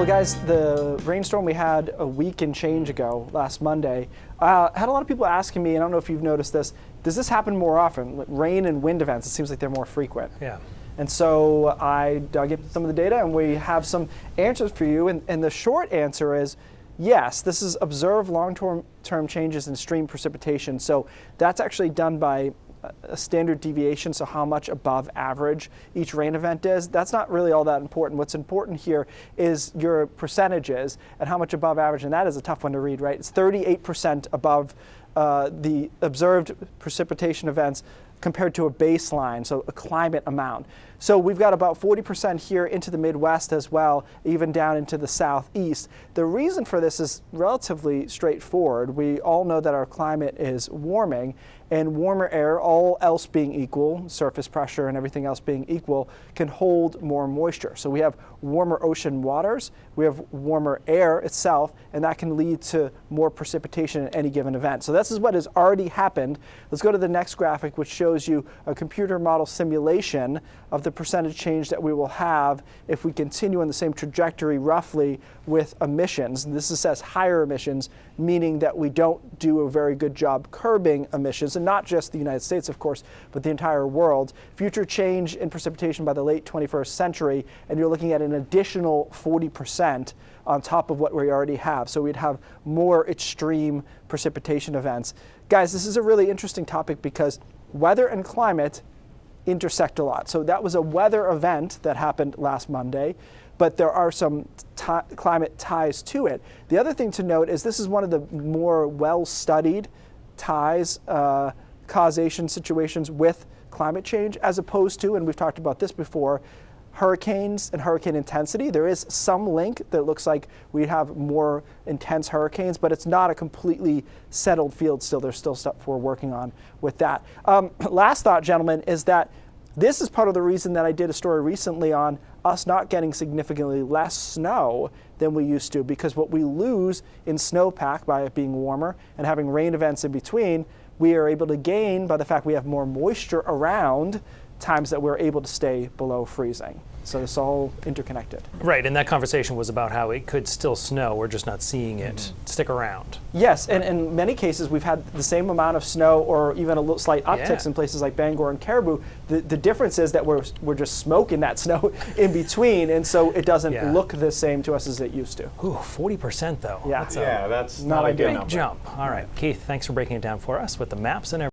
Well, guys, the rainstorm we had a week and change ago, last Monday, had a lot of people asking me, and I don't know if you've noticed this, does this happen more often? Like rain and wind events, it seems like they're more frequent. Yeah. And so I dug into some of the data, and we have some answers for you. And the short answer is yes, this is observed long-term changes in stream precipitation. So that's actually done by a standard deviation, so how much above average each rain event is. That's not really all that important. What's important here is your percentages and how much above average, and that is a tough one to read, right? It's 38% above the observed precipitation events compared to a baseline, so a climate amount. So we've got about 40% here into the Midwest as well, even down into the Southeast. The reason for this is relatively straightforward. We all know that our climate is warming, and warmer air, all else being equal, surface pressure and everything else being equal, can hold more moisture. So we have warmer ocean waters, we have warmer air itself, and that can lead to more precipitation at any given event. So this is what has already happened. Let's go to the next graphic, which shows you a computer model simulation of the percentage change that we will have if we continue on the same trajectory roughly with emissions. And this says higher emissions, meaning that we don't do a very good job curbing emissions, and not just the United States, of course, but the entire world. Future change in precipitation by the late 21st century, and you're looking at an additional 40% on top of what we already have. So we'd have more extreme precipitation events. Guys, this is a really interesting topic because weather and climate intersect a lot. So that was a weather event that happened last Monday, but there are some climate ties to it. The other thing to note is this is one of the more well-studied ties, causation situations with climate change, as opposed to, and we've talked about this before, hurricanes and hurricane intensity. There is some link that looks like we have more intense hurricanes, but it's not a completely settled field still. There's still stuff we're working on with that. Last thought, gentlemen, is that this is part of the reason that I did a story recently on us not getting significantly less snow than we used to, because what we lose in snowpack by it being warmer and having rain events in between, we are able to gain by the fact we have more moisture around times that we're able to stay below freezing. So it's all interconnected. Right, and that conversation was about how it could still snow, we're just not seeing it stick around. Yes, and in many cases we've had the same amount of snow or even a little slight upticks in places like Bangor and Caribou. The difference is that we're just smoking that snow in between, and so it doesn't look the same to us as it used to. Ooh, 40% though. Yeah, That's not a a good big number. Jump. All right, Keith, thanks for breaking it down for us with the maps and everything.